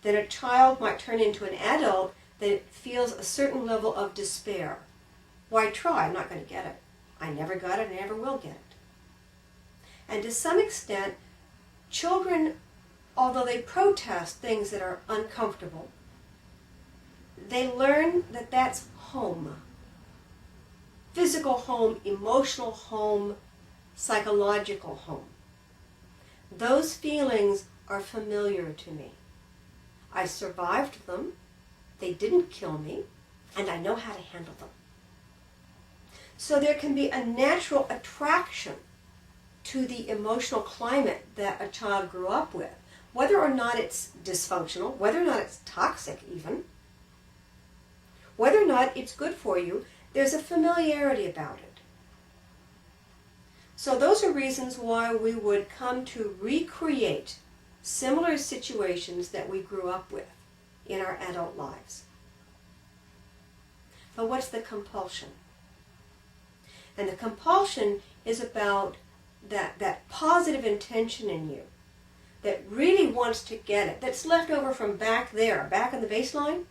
then a child might turn into an adult that feels a certain level of despair. Why try? I'm not going to get it. I never got it, I never will get it. And to some extent, children, although they protest things that are uncomfortable, they learn that that's home. Physical home, emotional home, psychological home. Those feelings are familiar to me. I survived them, they didn't kill me, and I know how to handle them. So there can be a natural attraction to the emotional climate that a child grew up with, whether or not it's dysfunctional, whether or not it's toxic even, whether or not it's good for you, there's a familiarity about it. So those are reasons why we would come to recreate similar situations that we grew up with in our adult lives. But what's the compulsion? And the compulsion is about that positive intention in you that really wants to get it, that's left over from back there, back in the baseline,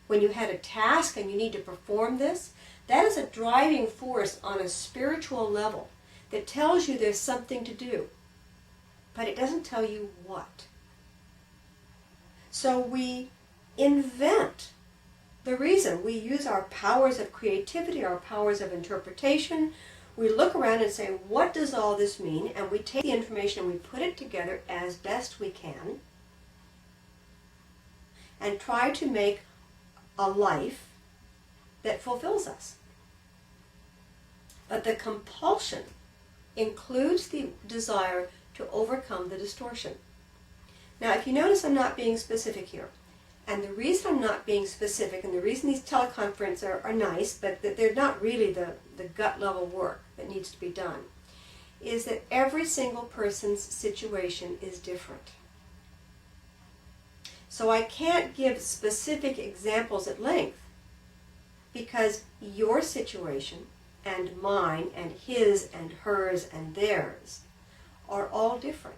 when you had a task and you need to perform this. That is a driving force on a spiritual level that tells you there's something to do, but it doesn't tell you what. So we invent the reason. We use our powers of creativity, our powers of interpretation. We look around and say, what does all this mean? And we take the information and we put it together as best we can and try to make a life that fulfills us. But the compulsion includes the desire to overcome the distortion. Now, if you notice, I'm not being specific here. And the reason I'm not being specific, and the reason these teleconferences are nice, but that they're not really the gut level work that needs to be done, is that every single person's situation is different. So I can't give specific examples at length because your situation and mine and his and hers and theirs are all different.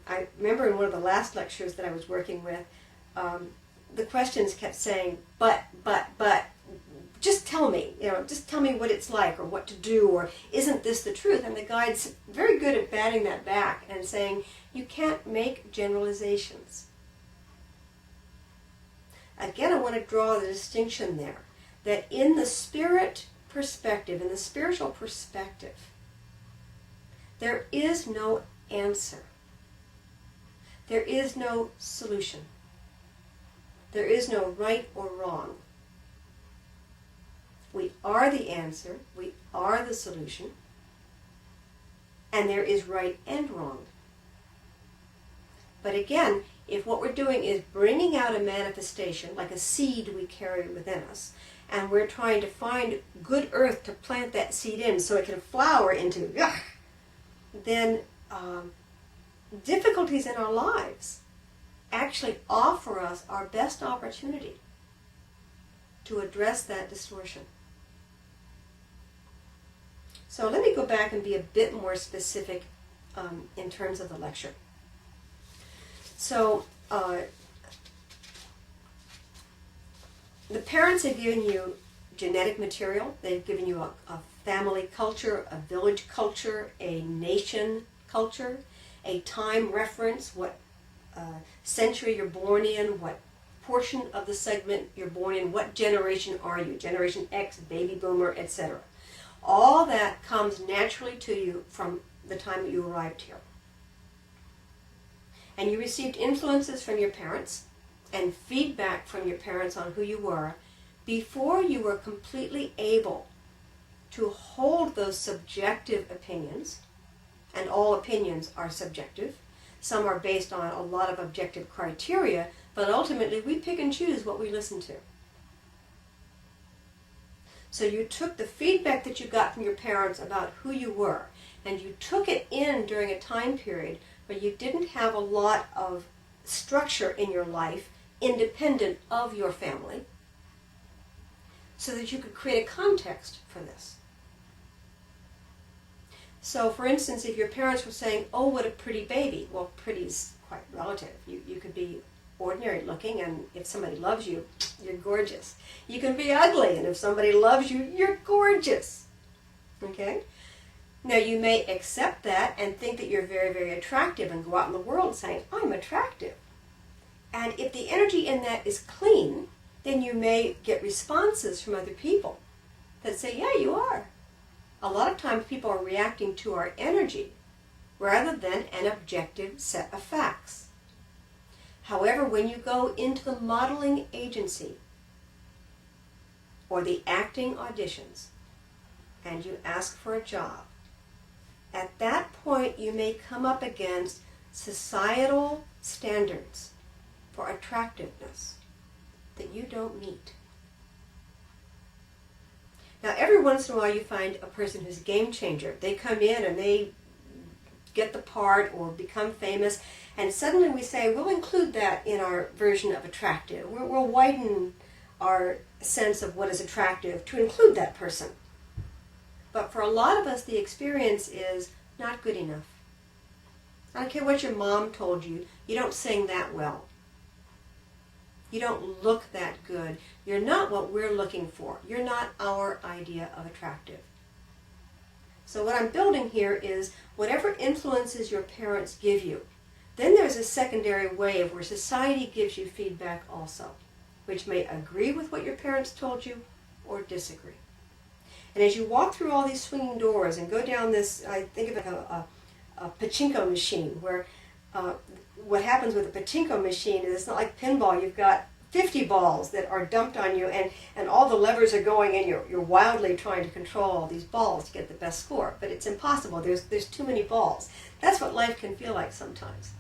I remember in one of the last lectures that I was working with, the questions kept saying, but, just tell me, just tell me what it's like or what to do, or isn't this the truth? And the guide's very good at batting that back and saying, you can't make generalizations. Again, I want to draw the distinction there, that in the spirit perspective, in the spiritual perspective, there is no answer. There is no solution. There is no right or wrong. We are the answer, we are the solution, and there is right and wrong. But again, if what we're doing is bringing out a manifestation, like a seed we carry within us, and we're trying to find good earth to plant that seed in so it can flower into, then difficulties in our lives actually offer us our best opportunity to address that distortion. So let me go back and be a bit more specific in terms of the lecture. So the parents have given you genetic material. They've given you a family culture, a village culture, a nation culture, a time reference, what century you're born in, what portion of the segment you're born in, what generation are you, Generation X, baby boomer, etc. All that comes naturally to you from the time that you arrived here. And you received influences from your parents and feedback from your parents on who you were before you were completely able to hold those subjective opinions. And all opinions are subjective. Some are based on a lot of objective criteria, but ultimately we pick and choose what we listen to. So you took the feedback that you got from your parents about who you were, and you took it in during a time period where you didn't have a lot of structure in your life independent of your family, so that you could create a context for this. So, for instance, if your parents were saying, oh, what a pretty baby, well, pretty's quite relative. You be ordinary looking, and if somebody loves you, you're gorgeous. You can be ugly, and if somebody loves you, you're gorgeous. Okay? Now you may accept that and think that you're very, very attractive and go out in the world saying, I'm attractive. And if the energy in that is clean, then you may get responses from other people that say, yeah, you are. A lot of times people are reacting to our energy rather than an objective set of facts. However, when you go into the modeling agency or the acting auditions and you ask for a job, at that point you may come up against societal standards for attractiveness that you don't meet. Now, every once in a while you find a person who's a game changer. They come in and they get the part or become famous, and suddenly we say, we'll include that in our version of attractive. We'll widen our sense of what is attractive to include that person. But for a lot of us, the experience is not good enough. I don't care what your mom told you, you don't sing that well. You don't look that good. You're not what we're looking for. You're not our idea of attractive. So what I'm building here is whatever influences your parents give you. Then there's a secondary wave where society gives you feedback also, which may agree with what your parents told you or disagree. And as you walk through all these swinging doors and go down this, I think of it like a pachinko machine, where what happens with a pachinko machine is it's not like pinball. You've got 50 balls that are dumped on you, and all the levers are going, and you're wildly trying to control all these balls to get the best score. But it's impossible. There's too many balls. That's what life can feel like sometimes.